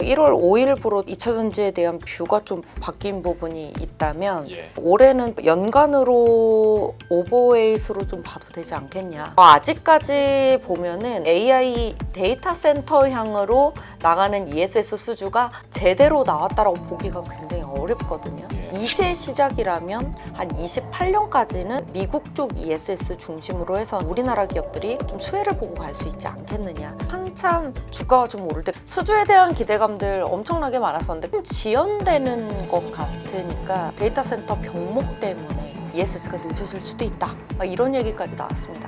1월 5일부로 2차 전지에 대한 뷰가 좀 바뀐 부분이 있다면 예. 올해는 연간으로 오버웨이스로 좀 봐도 되지 않겠냐. 아직까지 보면은 AI 데이터 센터 향으로 나가는 ESS 수주가 제대로 나왔다라고 보기가 굉장히 어렵거든요. 예. 이제 시작이라면 한 28년까지는 미국 쪽 ESS 중심으로 해서 우리나라 기업들이 좀 수혜를 보고 갈 수 있지 않겠느냐. 한참 주가가 좀 오를 때 수주에 대한 기대감들 엄청나게 많았었는데 좀 지연되는 것 같으니까 데이터 센터 병목 때문에 ESS가 늦어질 수도 있다. 이런 얘기까지 나왔습니다.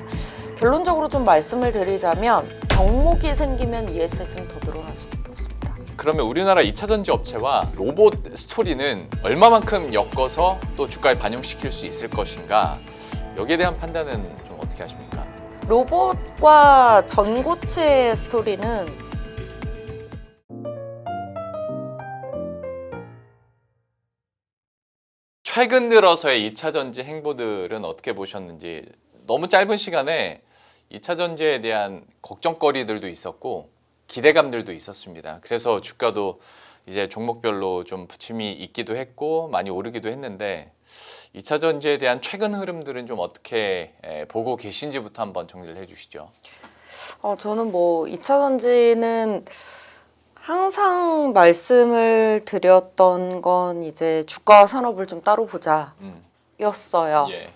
결론적으로 좀 말씀을 드리자면 병목이 생기면 ESS는 더 늘어날 수밖에 없습니다. 그러면 우리나라 2차 전지 업체와 로봇 스토리는 얼마만큼 엮어서 또 주가에 반영시킬 수 있을 것인가? 여기에 대한 판단은 좀 어떻게 하십니까? 로봇과 전고체 스토리는 최근 들어서의 2차 전지 행보들은 어떻게 보셨는지. 너무 짧은 시간에 2차 전지에 대한 걱정거리들도 있었고 기대감들도 있었습니다. 그래서 주가도 이제 종목별로 좀 부침이 있기도 했고 많이 오르기도 했는데 2차 전지에 대한 최근 흐름들은 좀 어떻게 보고 계신지부터 한번 정리를 해주시죠. 저는 뭐 2차 전지는 항상 말씀을 드렸던 건 이제 주가 산업을 좀 따로 보자 였어요. 예.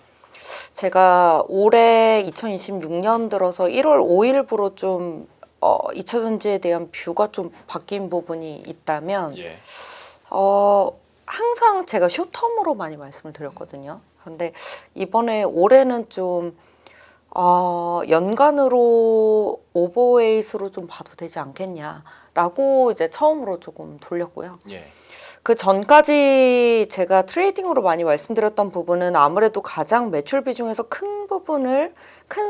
제가 올해 2026년 들어서 1월 5일부로 좀 2차 전지에 대한 뷰가 좀 바뀐 부분이 있다면 예. 항상 제가 숏텀으로 많이 말씀을 드렸거든요. 그런데 이번에 올해는 좀 연간으로 오버웨이스로 좀 봐도 되지 않겠냐라고 이제 처음으로 조금 돌렸고요. 예. 그 전까지 제가 트레이딩으로 많이 말씀드렸던 부분은 아무래도 가장 매출 비중에서 큰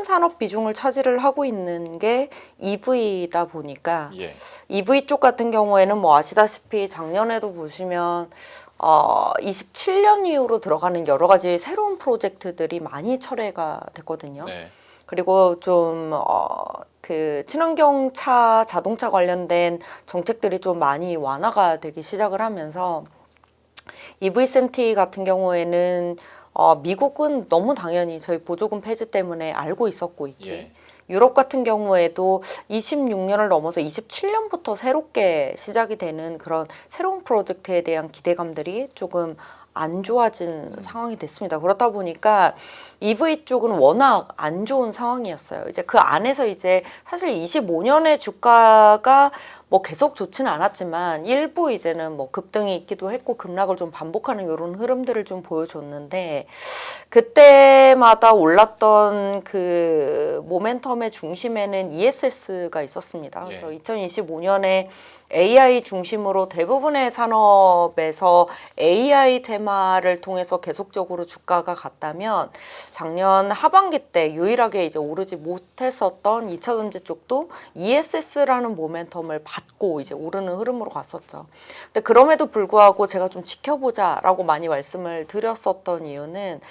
산업 비중을 차지를 하고 있는 게 EV다 보니까 예. EV 쪽 같은 경우에는 뭐 아시다시피 작년에도 보시면 27년 이후로 들어가는 여러 가지 새로운 프로젝트들이 많이 철회가 됐거든요. 네. 그리고 좀 그 친환경 차, 자동차 관련된 정책들이 좀 많이 완화가 되기 시작을 하면서 EV 센티 같은 경우에는 미국은 너무 당연히 저희 보조금 폐지 때문에 알고 있었고 있기. 예. 유럽 같은 경우에도 26년을 넘어서 27년부터 새롭게 시작이 되는 그런 새로운 프로젝트에 대한 기대감들이 조금 안 좋아진 상황이 됐습니다. 그렇다 보니까 EV 쪽은 워낙 안 좋은 상황이었어요. 이제 그 안에서 이제 사실 25년의 주가가 뭐 계속 좋지는 않았지만 일부 이제는 뭐 급등이 있기도 했고 급락을 좀 반복하는 이런 흐름들을 좀 보여줬는데 그때마다 올랐던 그 모멘텀의 중심에는 ESS가 있었습니다. 그래서 예. 2025년에 AI 중심으로 대부분의 산업에서 AI 테마를 통해서 계속적으로 주가가 갔다면 작년 하반기 때 유일하게 이제 오르지 못했었던 2차 전지 쪽도 ESS라는 모멘텀을 받고 이제 오르는 흐름으로 갔었죠. 근데 그럼에도 불구하고 제가 좀 지켜보자라고 많이 말씀을 드렸었던 이유는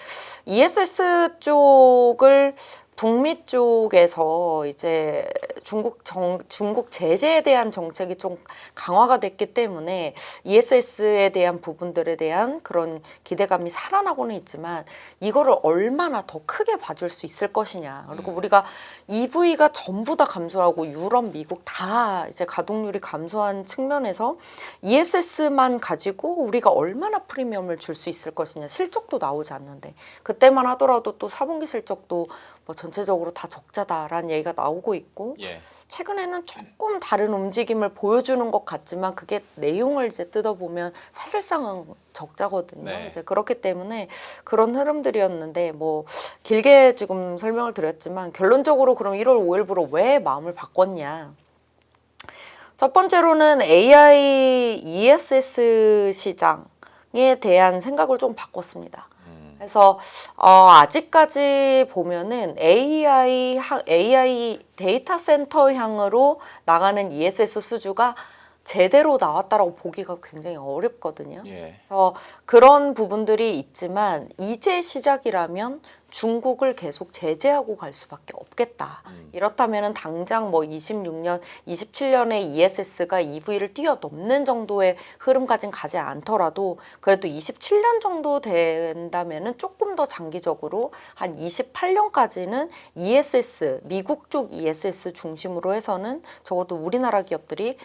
ESS 쪽을 북미 쪽에서 이제 중국 제재에 대한 정책이 좀 강화가 됐기 때문에 ESS에 대한 부분들에 대한 그런 기대감이 살아나고는 있지만 이거를 얼마나 더 크게 봐줄 수 있을 것이냐. 그리고 우리가 EV가 전부 다 감소하고 유럽, 미국 다 이제 가동률이 감소한 측면에서 ESS만 가지고 우리가 얼마나 프리미엄을 줄 수 있을 것이냐. 실적도 나오지 않는데 그때만 하더라도 또 4분기 실적도 뭐 전체적으로 다 적자다라는 얘기가 나오고 있고 예. 최근에는 조금 다른 움직임을 보여주는 것 같지만 그게 내용을 이제 뜯어보면 사실상은 적자거든요. 네. 이제 그렇기 때문에 그런 흐름들이었는데 뭐 길게 지금 설명을 드렸지만 결론적으로 그럼 1월 5일부로 왜 마음을 바꿨냐. 첫 번째로는 AI ESS 시장에 대한 생각을 좀 바꿨습니다. 그래서 아직까지 보면은 AI 데이터 센터 향으로 나가는 ESS 수주가 제대로 나왔다라고 보기가 굉장히 어렵거든요. 예. 그래서 그런 부분들이 있지만 이제 시작이라면 중국을 계속 제재하고 갈 수밖에 없겠다. 이렇다면은 당장 뭐 26년, 27년에 ESS가 EV를 뛰어넘는 정도의 흐름까진 가지 않더라도 그래도 27년 정도 된다면은 조금 더 장기적으로 한 28년까지는 ESS, 미국 쪽 ESS 중심으로 해서는 적어도 우리나라 기업들이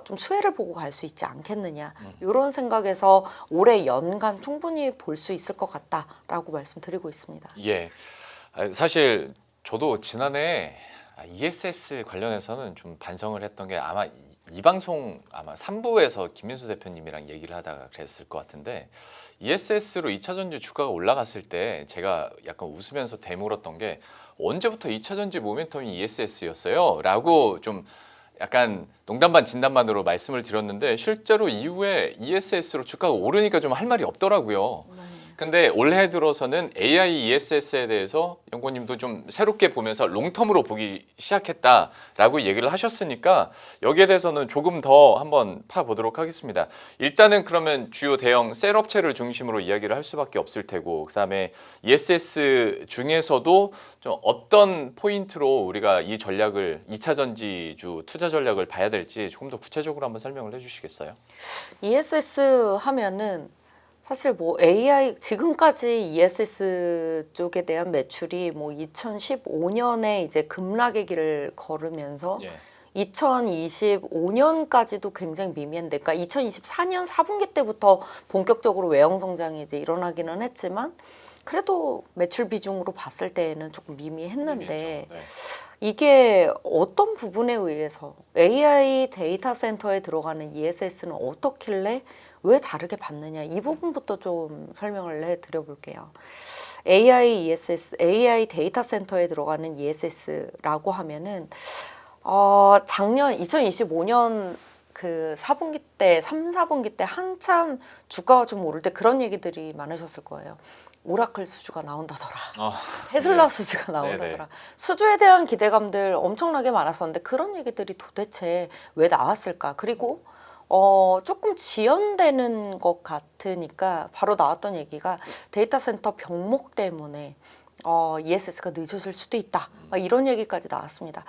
좀 수혜를 보고 갈 수 있지 않겠느냐 이런 생각에서 올해 연간 충분히 볼 수 있을 것 같다라고 말씀드리고 있습니다. 예. 사실 저도 지난해 ESS 관련해서는 좀 반성을 했던 게 아마 이 방송 아마 3부에서 김민수 대표님이랑 얘기를 하다가 그랬을 것 같은데 ESS로 2차 전지 주가가 올라갔을 때 제가 약간 웃으면서 되물었던 게 언제부터 2차 전지 모멘텀이 ESS였어요? 라고 좀 약간 농담 반 진담 반으로 말씀을 드렸는데 실제로 이후에 ESS로 주가가 오르니까 좀 할 말이 없더라고요. 근데 올해 들어서는 AI ESS에 대해서 연구원님도 좀 새롭게 보면서 롱텀으로 보기 시작했다라고 얘기를 하셨으니까 여기에 대해서는 조금 더 한번 파보도록 하겠습니다. 일단은 그러면 주요 대형 셀 업체를 중심으로 이야기를 할 수밖에 없을 테고 그다음에 ESS 중에서도 좀 어떤 포인트로 우리가 이 전략을 2차 전지주 투자 전략을 봐야 될지 조금 더 구체적으로 한번 설명을 해주시겠어요? ESS 하면은 사실 뭐 AI 지금까지 ESS 쪽에 대한 매출이 뭐 2015년에 이제 급락의 길을 걸으면서 예. 2025년까지도 굉장히 미미한데, 그러니까 2024년 4분기 때부터 본격적으로 외형 성장이 이제 일어나기는 했지만 그래도 매출 비중으로 봤을 때는 조금 미미했는데 네. 이게 어떤 부분에 의해서 AI 데이터 센터에 들어가는 ESS는 어떻길래 왜 다르게 받느냐 이 부분부터 좀 설명을 해드려 볼게요. AI ESS, AI 데이터 센터에 들어가는 ESS라고 하면은 작년 2025년 그 4분기 때, 3, 4분기 때 한참 주가가 좀 오를 때 그런 얘기들이 많으셨을 거예요. 오라클 수주가 나온다더라. 테슬라 네. 수주가 나온다더라. 네네. 수주에 대한 기대감들 엄청나게 많았었는데 그런 얘기들이 도대체 왜 나왔을까? 그리고 조금 지연되는 것 같으니까 바로 나왔던 얘기가 데이터 센터 병목 때문에 ESS가 늦어질 수도 있다. 막 이런 얘기까지 나왔습니다.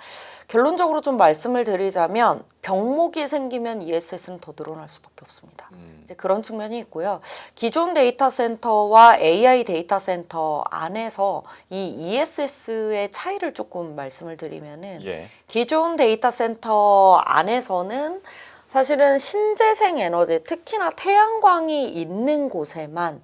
결론적으로 좀 말씀을 드리자면 병목이 생기면 ESS는 더 늘어날 수밖에 없습니다. 이제 그런 측면이 있고요. 기존 데이터 센터와 AI 데이터 센터 안에서 이 ESS의 차이를 조금 말씀을 드리면은 예. 기존 데이터 센터 안에서는 사실은 신재생 에너지, 특히나 태양광이 있는 곳에만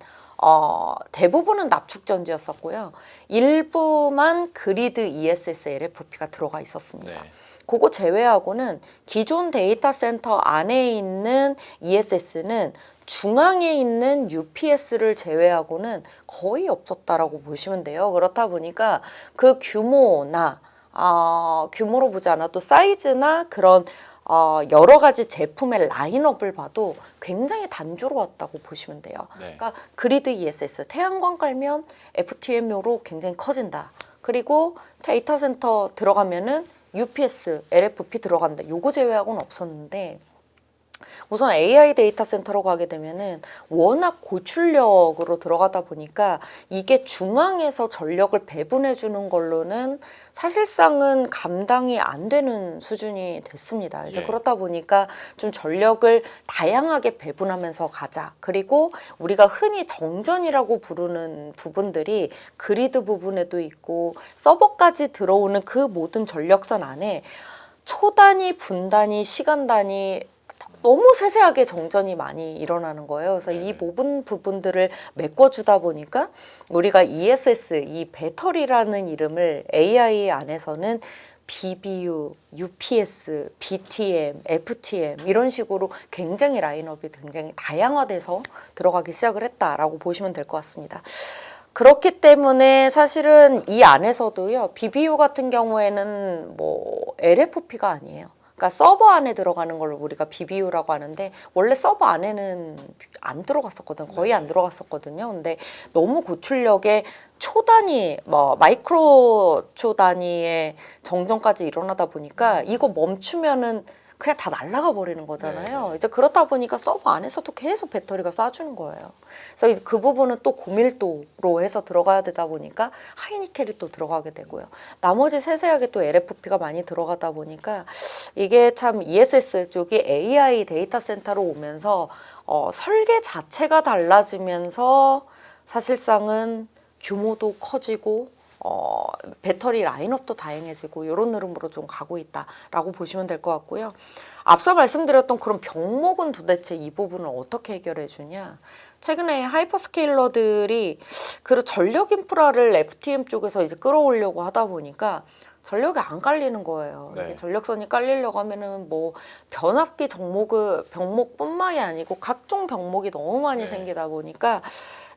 대부분은 납축전지였었고요. 일부만 그리드 ESS LFP가 들어가 있었습니다. 네. 그거 제외하고는 기존 데이터 센터 안에 있는 ESS는 중앙에 있는 UPS를 제외하고는 거의 없었다라고 보시면 돼요. 그렇다 보니까 그 규모나 규모로 보지 않아도 사이즈나 그런 여러 가지 제품의 라인업을 봐도 굉장히 단조로웠다고 보시면 돼요. 네. 그러니까 그리드 ESS, 태양광 깔면 FTM으로 굉장히 커진다. 그리고 데이터 센터 들어가면은 UPS, LFP 들어간다. 요거 제외하고는 없었는데 우선 AI 데이터 센터로 가게 되면은 워낙 고출력으로 들어가다 보니까 이게 중앙에서 전력을 배분해 주는 걸로는 사실상은 감당이 안 되는 수준이 됐습니다. 그래서 예. 그렇다 보니까 좀 전력을 다양하게 배분하면서 가자. 그리고 우리가 흔히 정전이라고 부르는 부분들이 그리드 부분에도 있고 서버까지 들어오는 그 모든 전력선 안에 초 단위, 분 단위, 시간 단위 너무 세세하게 정전이 많이 일어나는 거예요. 그래서 이 모든 부분들을 메꿔주다 보니까 우리가 ESS, 이 배터리라는 이름을 AI 안에서는 BBU, UPS, BTM, FTM 이런 식으로 굉장히 라인업이 굉장히 다양화돼서 들어가기 시작을 했다라고 보시면 될 것 같습니다. 그렇기 때문에 사실은 이 안에서도요, BBU 같은 경우에는 뭐 LFP가 아니에요. 그러니까 서버 안에 들어가는 걸 우리가 BBU라고 하는데 원래 서버 안에는 안 들어갔었거든. 거의 안 들어갔었거든요. 근데 너무 고출력의 초 단위, 뭐 마이크로 초 단위의 정전까지 일어나다 보니까 이거 멈추면은 그냥 다 날아가 버리는 거잖아요. 네. 이제 그렇다 보니까 서버 안에서도 계속 배터리가 쏴주는 거예요. 그래서 그 부분은 또 고밀도로 해서 들어가야 되다 보니까 하이니켈이 또 들어가게 되고요. 나머지 세세하게 또 LFP가 많이 들어가다 보니까 이게 참 ESS 쪽이 AI 데이터 센터로 오면서 설계 자체가 달라지면서 사실상은 규모도 커지고 배터리 라인업도 다양해지고 이런 흐름으로 좀 가고 있다라고 보시면 될 것 같고요. 앞서 말씀드렸던 그런 병목은 도대체 이 부분을 어떻게 해결해 주냐. 최근에 하이퍼스케일러들이 그 전력 인프라를 FTM 쪽에서 이제 끌어오려고 하다 보니까 전력이 안 깔리는 거예요. 네. 이게 전력선이 깔리려고 하면은 뭐 변압기 병목뿐만이 아니고 각종 병목이 너무 많이 네. 생기다 보니까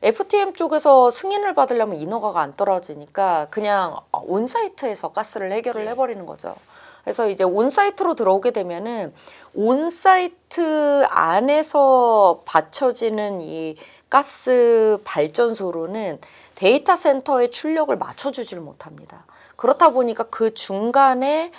FTM 쪽에서 승인을 받으려면 인허가가 안 떨어지니까 그냥 온사이트에서 가스를 해결을 네. 해버리는 거죠. 그래서 이제 온사이트로 들어오게 되면은 온사이트 안에서 받쳐지는 이 가스 발전소로는 데이터 센터의 출력을 맞춰주지를 못합니다. 그렇다 보니까 그 중간에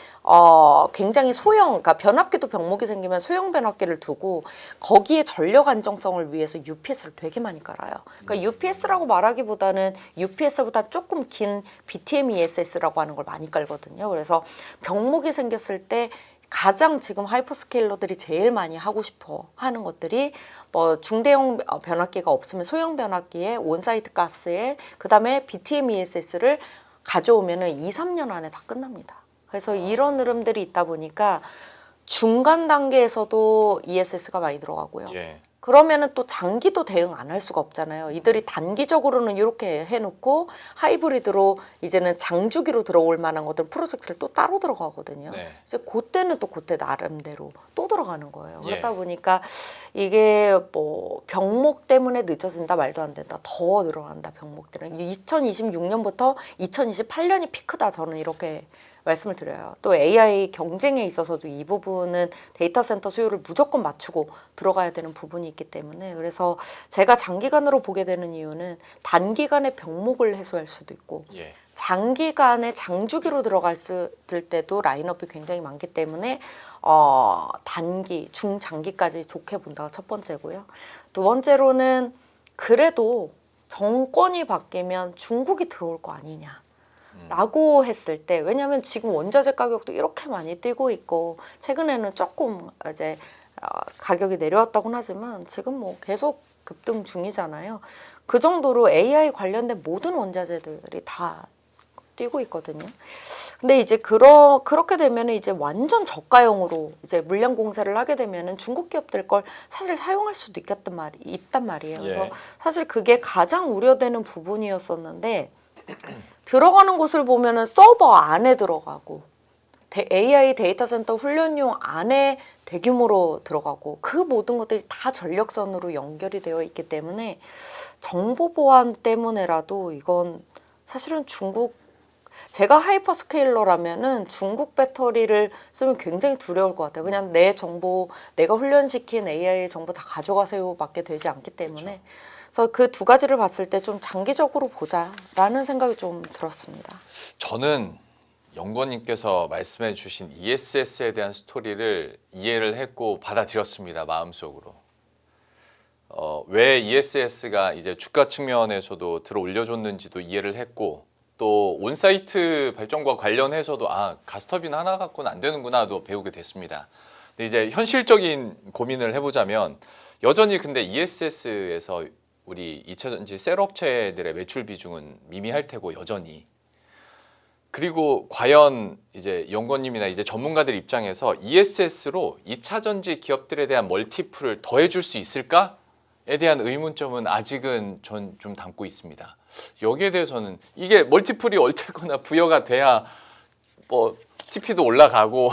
굉장히 그러니까 변압기도 병목이 생기면 소형 변압기를 두고 거기에 전력 안정성을 위해서 UPS를 되게 많이 깔아요. 그러니까 UPS라고 말하기보다는 UPS보다 조금 긴 BTM-ESS라고 하는 걸 많이 깔거든요. 그래서 병목이 생겼을 때 가장 지금 하이퍼스케일러들이 제일 많이 하고 싶어 하는 것들이 뭐 중대형 변압기가 없으면 소형 변압기에 온사이트 가스에 그다음에 BTM-ESS를 가져오면은 2, 3년 안에 다 끝납니다. 그래서 이런 흐름들이 있다 보니까 중간 단계에서도 ESS가 많이 들어가고요. 예. 그러면은 또 장기도 대응 안 할 수가 없잖아요. 이들이 단기적으로는 이렇게 해놓고 하이브리드로 이제는 장주기로 들어올 만한 것들 프로젝트를 또 따로 들어가거든요. 네. 이제 그때는 또 그때 나름대로 또 들어가는 거예요. 그러다 예. 보니까 이게 뭐 병목 때문에 늦어진다 말도 안 된다. 더 늘어난다 병목들은. 2026년부터 2028년이 피크다 저는 이렇게 말씀을 드려요. 또 AI 경쟁에 있어서도 이 부분은 데이터 센터 수요를 무조건 맞추고 들어가야 되는 부분이 있기 때문에 그래서 제가 장기간으로 보게 되는 이유는 단기간에 병목을 해소할 수도 있고 예. 장기간에 장주기로 들어갈 때도 라인업이 굉장히 많기 때문에 단기, 중장기까지 좋게 본다가 첫 번째고요. 두 번째로는 그래도 정권이 바뀌면 중국이 들어올 거 아니냐. 라고 했을 때 왜냐하면 지금 원자재 가격도 이렇게 많이 뛰고 있고 최근에는 조금 이제 가격이 내려왔다고는 하지만 지금 뭐 계속 급등 중이잖아요. 그 정도로 AI 관련된 모든 원자재들이 다 뛰고 있거든요. 근데 이제 그렇게 되면은 이제 완전 저가형으로 이제 물량 공세를 하게 되면은 중국 기업들 걸 사실 사용할 수도 있단 말이에요. 그래서 예. 사실 그게 가장 우려되는 부분이었었는데 들어가는 곳을 보면은 서버 안에 들어가고 AI 데이터 센터 훈련용 안에 대규모로 들어가고 그 모든 것들이 다 전력선으로 연결이 되어 있기 때문에 정보 보안 때문에라도 이건 사실은 제가 하이퍼스케일러라면은 중국 배터리를 쓰면 굉장히 두려울 것 같아요. 그냥 내 정보, 내가 훈련시킨 AI 정보 다 가져가세요밖에 되지 않기 때문에 그래서 그 두 가지를 봤을 때 좀 장기적으로 보자라는 생각이 좀 들었습니다. 저는 연구원님께서 말씀해 주신 ESS에 대한 스토리를 이해를 했고 받아들였습니다. 마음속으로. 왜 ESS가 이제 주가 측면에서도 들어 올려줬는지도 이해를 했고 또 온사이트 발전과 관련해서도 가스터빈 하나 갖고는 안 되는구나도 배우게 됐습니다. 근데 이제 현실적인 고민을 해보자면 여전히 근데 ESS에서 우리 2차전지 셀 업체들의 매출 비중은 미미할 테고 여전히 그리고 과연 이제 연구원님이나 이제 전문가들 입장에서 ESS로 2차전지 기업들에 대한 멀티플을 더해줄 수 있을까에 대한 의문점은 아직은 전 좀 담고 있습니다. 여기에 대해서는 이게 멀티플이 어쨌거나 부여가 돼야 뭐 TP도 올라가고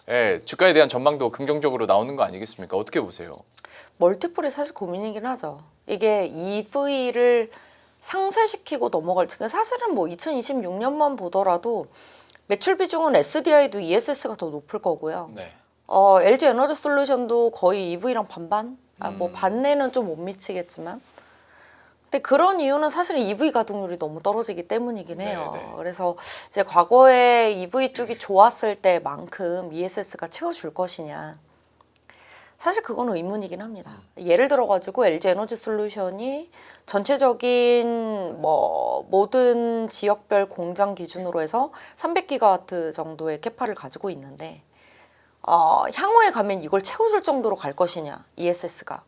예, 주가에 대한 전망도 긍정적으로 나오는 거 아니겠습니까? 어떻게 보세요? 멀티플이 사실 고민이긴 하죠. 이게 EV를 상쇄시키고 넘어갈 때 사실은 뭐 2026년만 보더라도 매출 비중은 SDI도 ESS가 더 높을 거고요. 네. LG 에너지 솔루션도 거의 EV랑 반반? 뭐 반내는 좀 못 미치겠지만 근데 근데 그런 이유는 사실은 EV 가동률이 너무 떨어지기 때문이긴 해요. 네, 네. 그래서 이제 과거에 EV 쪽이 좋았을 때만큼 ESS가 채워줄 것이냐. 사실 그건 의문이긴 합니다. 예를 들어가지고 LG 에너지 솔루션이 전체적인 뭐 모든 지역별 공장 기준으로 해서 300기가와트 정도의 캐파를 가지고 있는데 향후에 가면 이걸 채워줄 정도로 갈 것이냐, ESS가.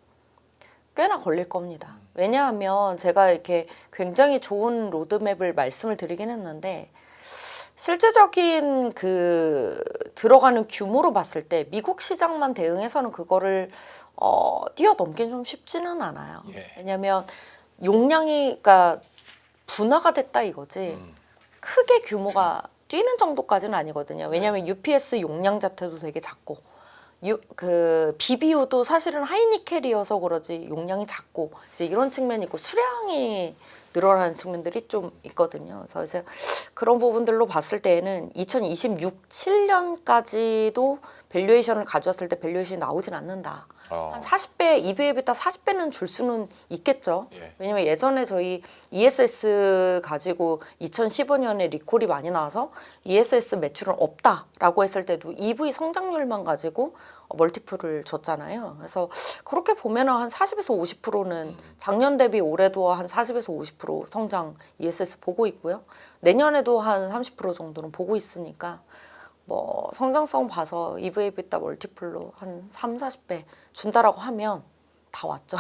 꽤나 걸릴 겁니다. 왜냐하면 제가 이렇게 굉장히 좋은 로드맵을 말씀을 드리긴 했는데 실제적인 그 들어가는 규모로 봤을 때 미국 시장만 대응해서는 그거를 뛰어넘긴 좀 쉽지는 않아요. 예. 왜냐하면 용량이 그러니까 분화가 됐다 이거지 크게 규모가 뛰는 정도까지는 아니거든요. 왜냐하면 UPS 용량 자체도 되게 작고 그 BBU도 사실은 하이니켈이어서 그러지 용량이 작고 이제 이런 측면이 있고 수량이 늘어나는 측면들이 좀 있거든요. 그래서 이제 그런 부분들로 봤을 때에는 2026, 7년까지도 밸류에이션을 가져왔을 때 밸류에이션이 나오진 않는다. 한 40배, EV에비타 40배는 줄 수는 있겠죠. 예. 왜냐면 예전에 저희 ESS 가지고 2015년에 리콜이 많이 나와서 ESS 매출은 없다라고 했을 때도 EV 성장률만 가지고 멀티플을 줬잖아요. 그래서 그렇게 보면은 한 40에서 50%는 작년 대비 올해도 한 40에서 50% 성장 ESS 보고 있고요. 내년에도 한 30% 정도는 보고 있으니까 뭐 성장성 봐서 EV에비타 멀티플로 한 3, 40배 준다라고 하면 다 왔죠.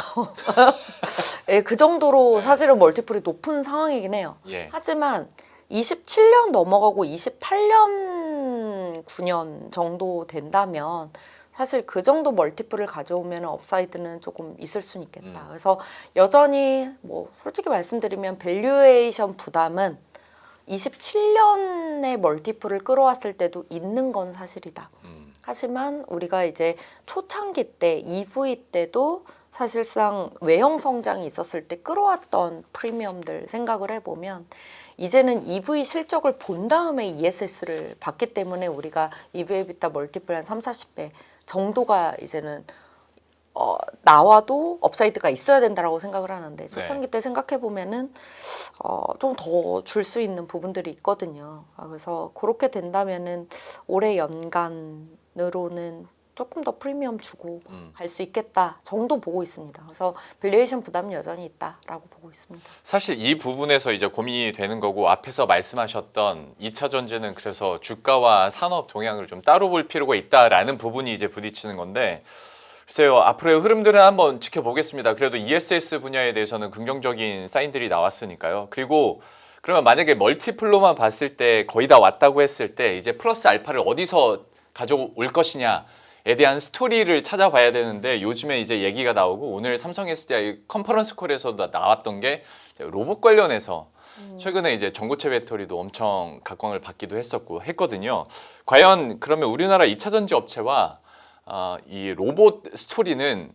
예, 그 정도로 사실은 멀티플이 높은 상황이긴 해요. 예. 하지만 27년 넘어가고 28년, 9년 정도 된다면 사실 그 정도 멀티플을 가져오면 업사이드는 조금 있을 수는 있겠다. 그래서 여전히 뭐 솔직히 말씀드리면 밸류에이션 부담은 27년의 멀티플을 끌어왔을 때도 있는 건 사실이다. 하지만 우리가 이제 초창기 때, EV 때도 사실상 외형 성장이 있었을 때 끌어왔던 프리미엄들 생각을 해보면 이제는 EV 실적을 본 다음에 ESS를 봤기 때문에 우리가 EV에비타 멀티플 한 3, 40배 정도가 이제는 나와도 업사이드가 있어야 된다라고 생각을 하는데 초창기 때 생각해 보면은 좀 더 줄 수 있는 부분들이 있거든요. 그래서 그렇게 된다면은 올해 연간으로는 조금 더 프리미엄 주고 갈 수 있겠다 정도 보고 있습니다. 그래서 밸류에이션 부담은 여전히 있다라고 보고 있습니다. 사실 이 부분에서 이제 고민이 되는 거고 앞에서 말씀하셨던 2차 전지는 그래서 주가와 산업 동향을 좀 따로 볼 필요가 있다라는 부분이 이제 부딪히는 건데 글쎄요, 앞으로의 흐름들은 한번 지켜보겠습니다. 그래도 ESS 분야에 대해서는 긍정적인 사인들이 나왔으니까요. 그리고 그러면 만약에 멀티플로만 봤을 때 거의 다 왔다고 했을 때 이제 플러스 알파를 어디서 가져올 것이냐에 대한 스토리를 찾아봐야 되는데 요즘에 이제 얘기가 나오고 오늘 삼성 SDI 컨퍼런스 콜에서도 나왔던 게 로봇 관련해서 최근에 이제 전고체 배터리도 엄청 각광을 받기도 했거든요. 과연 그러면 우리나라 2차 전지 업체와 이 로봇 스토리는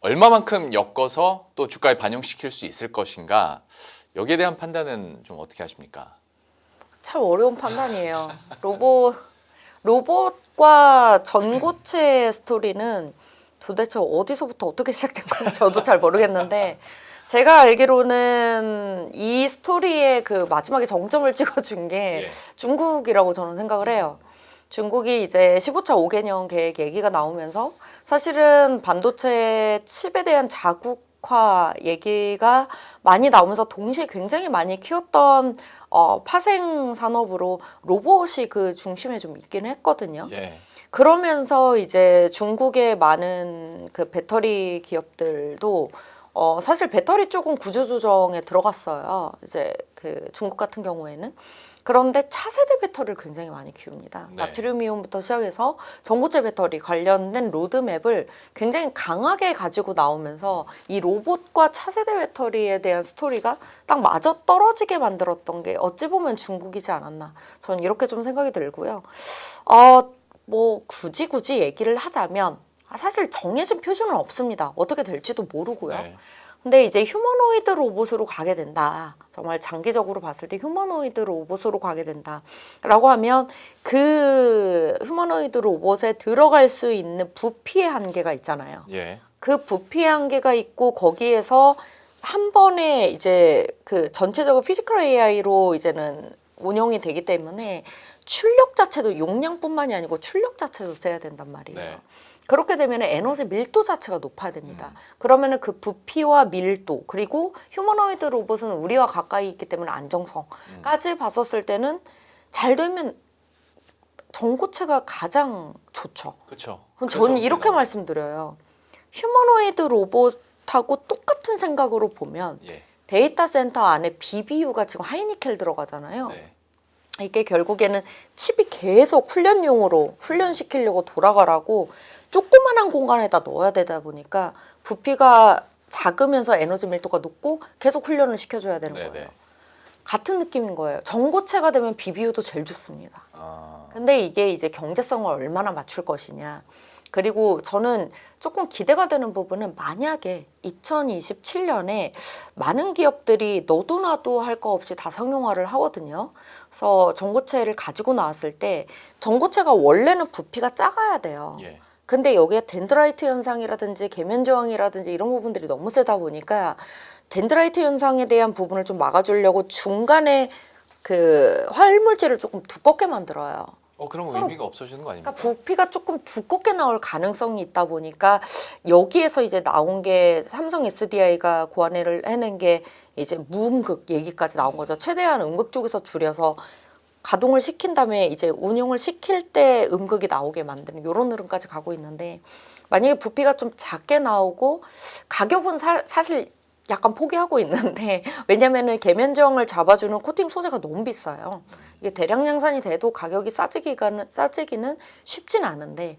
얼마만큼 엮어서 또 주가에 반영시킬 수 있을 것인가 여기에 대한 판단은 좀 어떻게 하십니까? 참 어려운 판단이에요. 로봇과 전고체 스토리는 도대체 어디서부터 어떻게 시작된 건지 저도 잘 모르겠는데 제가 알기로는 이 스토리의 그 마지막에 정점을 찍어준 게 중국이라고 저는 생각을 해요. 중국이 이제 15차 5개년 계획 얘기가 나오면서 사실은 반도체 칩에 대한 자국화 얘기가 많이 나오면서 동시에 굉장히 많이 키웠던 파생 산업으로 로봇이 그 중심에 좀 있기는 했거든요. 예. 그러면서 이제 중국의 많은 그 배터리 기업들도 사실 배터리 쪽은 구조조정에 들어갔어요. 이제 그 중국 같은 경우에는. 그런데 차세대 배터리를 굉장히 많이 키웁니다. 네. 나트륨 이온부터 시작해서 전고체 배터리 관련된 로드맵을 굉장히 강하게 가지고 나오면서 이 로봇과 차세대 배터리에 대한 스토리가 딱 맞아 떨어지게 만들었던 게 어찌 보면 중국이지 않았나. 저는 이렇게 좀 생각이 들고요. 뭐 굳이 얘기를 하자면 사실 정해진 표준은 없습니다. 어떻게 될지도 모르고요. 네. 근데 이제 휴머노이드 로봇으로 가게 된다. 정말 장기적으로 봤을 때 휴머노이드 로봇으로 가게 된다라고 하면 그 휴머노이드 로봇에 들어갈 수 있는 부피의 한계가 있잖아요. 예. 그 부피의 한계가 있고 거기에서 한 번에 이제 그 전체적으로 피지컬 AI로 이제는 운영이 되기 때문에 출력 자체도 용량뿐만이 아니고 출력 자체도 세야 된단 말이에요. 네. 그렇게 되면 에너지 밀도 자체가 높아야 됩니다. 그러면은 그 부피와 밀도 그리고 휴머노이드 로봇은 우리와 가까이 있기 때문에 안정성까지 봤었을 때는 잘 되면 전고체가 가장 좋죠. 그렇죠. 그럼 저는 이렇게 말씀드려요. 휴머노이드 로봇하고 똑같은 생각으로 보면 예. 데이터 센터 안에 BBU가 지금 하이니켈 들어가잖아요. 네. 이게 결국에는 칩이 계속 훈련용으로 훈련시키려고 돌아가라고 조그만한 공간에다 넣어야 되다 보니까 부피가 작으면서 에너지 밀도가 높고 계속 훈련을 시켜줘야 되는 네네. 거예요. 같은 느낌인 거예요. 전고체가 되면 BBU도 제일 좋습니다. 아, 근데 이게 이제 경제성을 얼마나 맞출 것이냐. 그리고 저는 조금 기대가 되는 부분은 만약에 2027년에 많은 기업들이 너도 나도 할 거 없이 다 상용화를 하거든요. 그래서 전고체를 가지고 나왔을 때 전고체가 원래는 부피가 작아야 돼요. 예. 근데 여기에 덴드라이트 현상이라든지 계면 저항이라든지 이런 부분들이 너무 세다 보니까 덴드라이트 현상에 대한 부분을 좀 막아주려고 중간에 그 활물질을 조금 두껍게 만들어요. 그럼 서로- 의미가 없어지는 거 아닙니까? 그러니까 부피가 조금 두껍게 나올 가능성이 있다 보니까 여기에서 이제 나온 게 삼성 SDI가 고안을 해낸 게 이제 무음극 얘기까지 나온 거죠. 최대한 음극 쪽에서 줄여서 가동을 시킨 다음에 이제 운용을 시킬 때 음극이 나오게 만드는 이런 흐름까지 가고 있는데 만약에 부피가 좀 작게 나오고 가격은 사실 약간 포기하고 있는데 왜냐면은 계면정을 잡아주는 코팅 소재가 너무 비싸요. 이게 대량 양산이 돼도 가격이 싸지기는 쉽진 않은데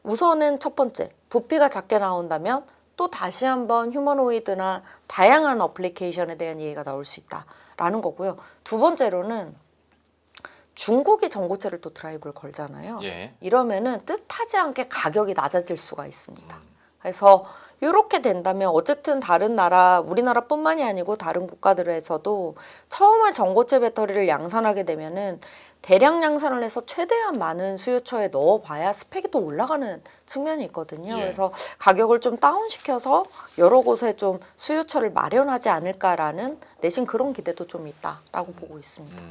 우선은 첫 번째 부피가 작게 나온다면 또 다시 한번 휴머노이드나 다양한 어플리케이션에 대한 얘기가 나올 수 있다라는 거고요. 두 번째로는 중국이 전고체를 또 드라이브를 걸잖아요. 예. 이러면은 뜻하지 않게 가격이 낮아질 수가 있습니다. 그래서 이렇게 된다면 어쨌든 다른 나라, 우리나라뿐만이 아니고 다른 국가들에서도 처음에 전고체 배터리를 양산하게 되면은 대량 양산을 해서 최대한 많은 수요처에 넣어봐야 스펙이 또 올라가는 측면이 있거든요. 예. 그래서 가격을 좀 다운시켜서 여러 곳에 좀 수요처를 마련하지 않을까라는 내심 그런 기대도 좀 있다라고 보고 있습니다.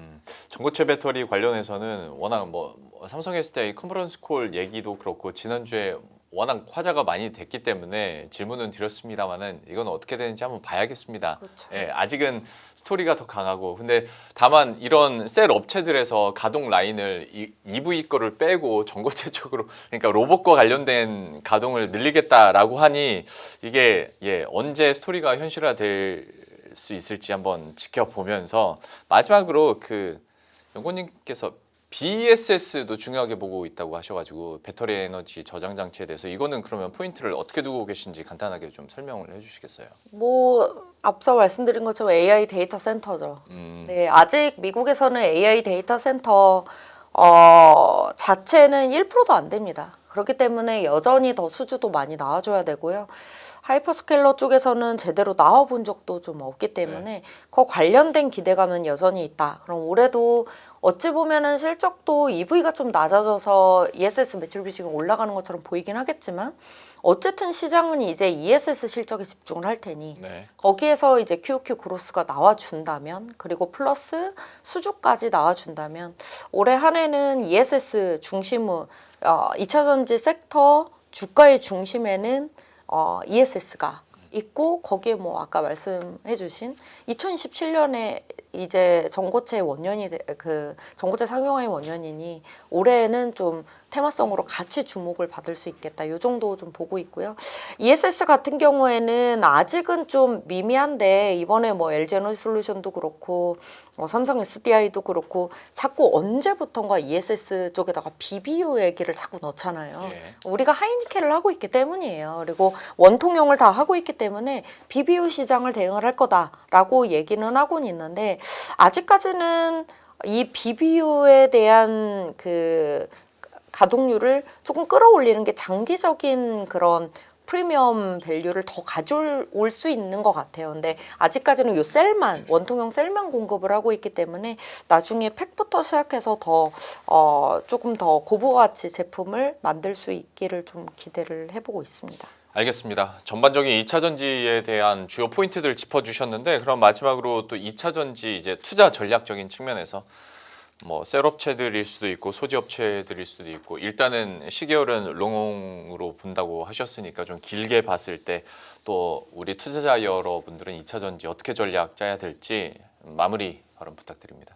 전고체 배터리 관련해서는 워낙 뭐 삼성 SDI 컨퍼런스 콜 얘기도 그렇고 지난주에 워낙 화제가 많이 됐기 때문에 질문은 드렸습니다만은 이건 어떻게 되는지 한번 봐야겠습니다. 그렇죠. 예, 아직은 스토리가 더 강하고 근데 다만 이런 셀 업체들에서 가동 라인을 EV 거를 빼고 전고체 쪽으로 그러니까 로봇과 관련된 가동을 늘리겠다라고 하니 이게 언제 스토리가 현실화될 수 있을지 한번 지켜보면서 마지막으로 그 연구원님께서 BESS도 중요하게 보고 있다고 하셔가지고 배터리 에너지 저장 장치에 대해서 이거는 그러면 포인트를 어떻게 두고 계신지 간단하게 좀 설명을 해주시겠어요? 뭐 앞서 말씀드린 것처럼 AI 데이터 센터죠. 네, 아직 미국에서는 AI 데이터 센터 자체는 1%도 안 됩니다. 그렇기 때문에 여전히 더 수주도 많이 나와줘야 되고요. 하이퍼스케일러 쪽에서는 제대로 나와본 적도 좀 없기 때문에 그 관련된 기대감은 여전히 있다. 그럼 올해도 어찌 보면은 실적도 EV가 좀 낮아져서 ESS 매출 비중이 올라가는 것처럼 보이긴 하겠지만 어쨌든 시장은 이제 ESS 실적에 집중을 할 테니 네. 거기에서 이제 QOQ 그로스가 나와준다면 그리고 플러스 수주까지 나와준다면 올해 한 해는 ESS 중심으로 2차전지 섹터 주가의 중심에는 ESS가 있고 거기에 뭐 아까 말씀해주신 2017년에 이제 전고체 원년이 그 전고체 상용화의 원년이니 올해는 좀 테마성으로 같이 주목을 받을 수 있겠다. 요 정도 좀 보고 있고요. ESS 같은 경우에는 아직은 좀 미미한데 이번에 뭐 LG 에너지솔루션도 그렇고 삼성 SDI도 그렇고 자꾸 언제부턴가 ESS 쪽에다가 BBU 얘기를 자꾸 넣잖아요. 예. 우리가 하이니켈을 하고 있기 때문이에요. 그리고 원통형을 다 하고 있기 때문에 BBU 시장을 대응을 할 거다라고 얘기는 하고는 있는데 아직까지는 이 BBU에 대한 그 가동률을 조금 끌어올리는 게 장기적인 그런 프리미엄 밸류를 더 가져올 수 있는 것 같아요. 근데 아직까지는 요 셀만 원통형 셀만 공급을 하고 있기 때문에 나중에 팩부터 시작해서 더 조금 더 고부가치 제품을 만들 수 있기를 좀 기대를 해보고 있습니다. 알겠습니다. 전반적인 2차 전지에 대한 주요 포인트들 짚어주셨는데 그럼 마지막으로 또 2차 전지 이제 투자 전략적인 측면에서 뭐 셀업체들일 수도 있고 소지업체들일 수도 있고 일단은 시계열은 롱으로 본다고 하셨으니까 좀 길게 봤을 때 또 우리 투자자 여러분들은 2차 전지 어떻게 전략 짜야 될지 마무리 발언 부탁드립니다.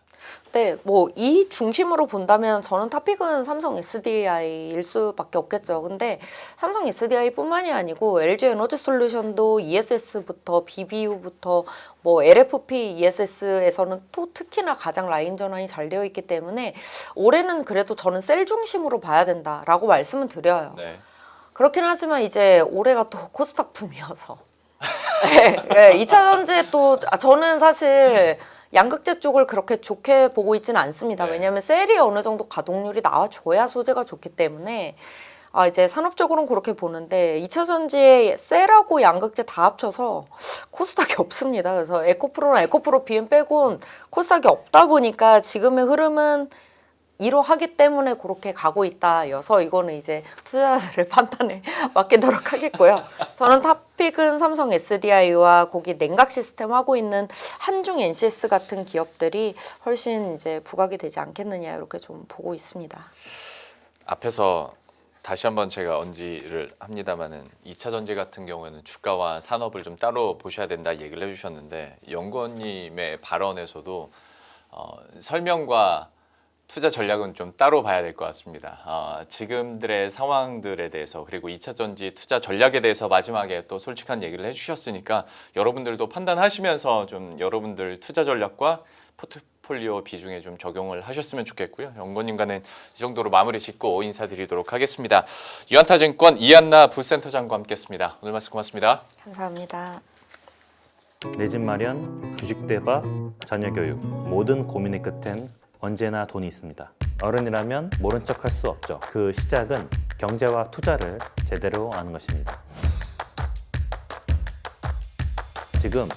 네, 뭐 이 중심으로 본다면 저는 탑픽은 삼성 SDI일 수밖에 없겠죠. 근데 삼성 SDI뿐만이 아니고 LG 에너지 솔루션도 ESS부터 BBU부터 뭐 LFP ESS에서는 또 특히나 가장 라인 전환이 잘 되어 있기 때문에 올해는 그래도 저는 셀 중심으로 봐야 된다라고 말씀은 드려요. 네. 그렇긴 하지만 이제 올해가 또 코스닥 붐이어서 네, 네, 2차 전지에 또 저는 사실 양극재 쪽을 그렇게 좋게 보고 있지는 않습니다. 네. 왜냐하면 셀이 어느 정도 가동률이 나와줘야 소재가 좋기 때문에 이제 산업적으로는 그렇게 보는데 2차 전지에 셀하고 양극재 다 합쳐서 코스닥이 없습니다. 그래서 에코프로나 에코프로 비움 빼곤 코스닥이 없다 보니까 지금의 흐름은 이러하기 때문에 그렇게 가고 있다여서 이거는 이제 투자자들의 판단에 맡기도록 하겠고요. 저는 탑픽은 삼성 SDI와 거기 냉각 시스템 하고 있는 한중 NCS 같은 기업들이 훨씬 이제 부각이 되지 않겠느냐 이렇게 좀 보고 있습니다. 앞에서 다시 한번 제가 언지를 합니다만은 2차 전지 같은 경우에는 주가와 산업을 좀 따로 보셔야 된다 얘기를 해주셨는데 연구원님의 발언에서도 설명과 투자 전략은 좀 따로 봐야 될 것 같습니다. 지금들의 상황들에 대해서 그리고 2차 전지 투자 전략에 대해서 마지막에 또 솔직한 얘기를 해주셨으니까 여러분들도 판단하시면서 좀 여러분들 투자 전략과 포트폴리오 비중에 좀 적용을 하셨으면 좋겠고요. 연구원님과는 이 정도로 마무리 짓고 인사드리도록 하겠습니다. 유한타증권 이한나 부센터장과 함께했습니다. 오늘 말씀 고맙습니다. 감사합니다. 내 집 마련, 주식 대박, 자녀 교육 모든 고민의 끝엔 언제나 돈이 있습니다. 어른이라면 모른 척 할 수 없죠. 그 시작은 경제와 투자를 제대로 아는 것입니다. 지금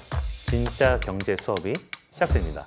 진짜 경제 수업이 시작됩니다.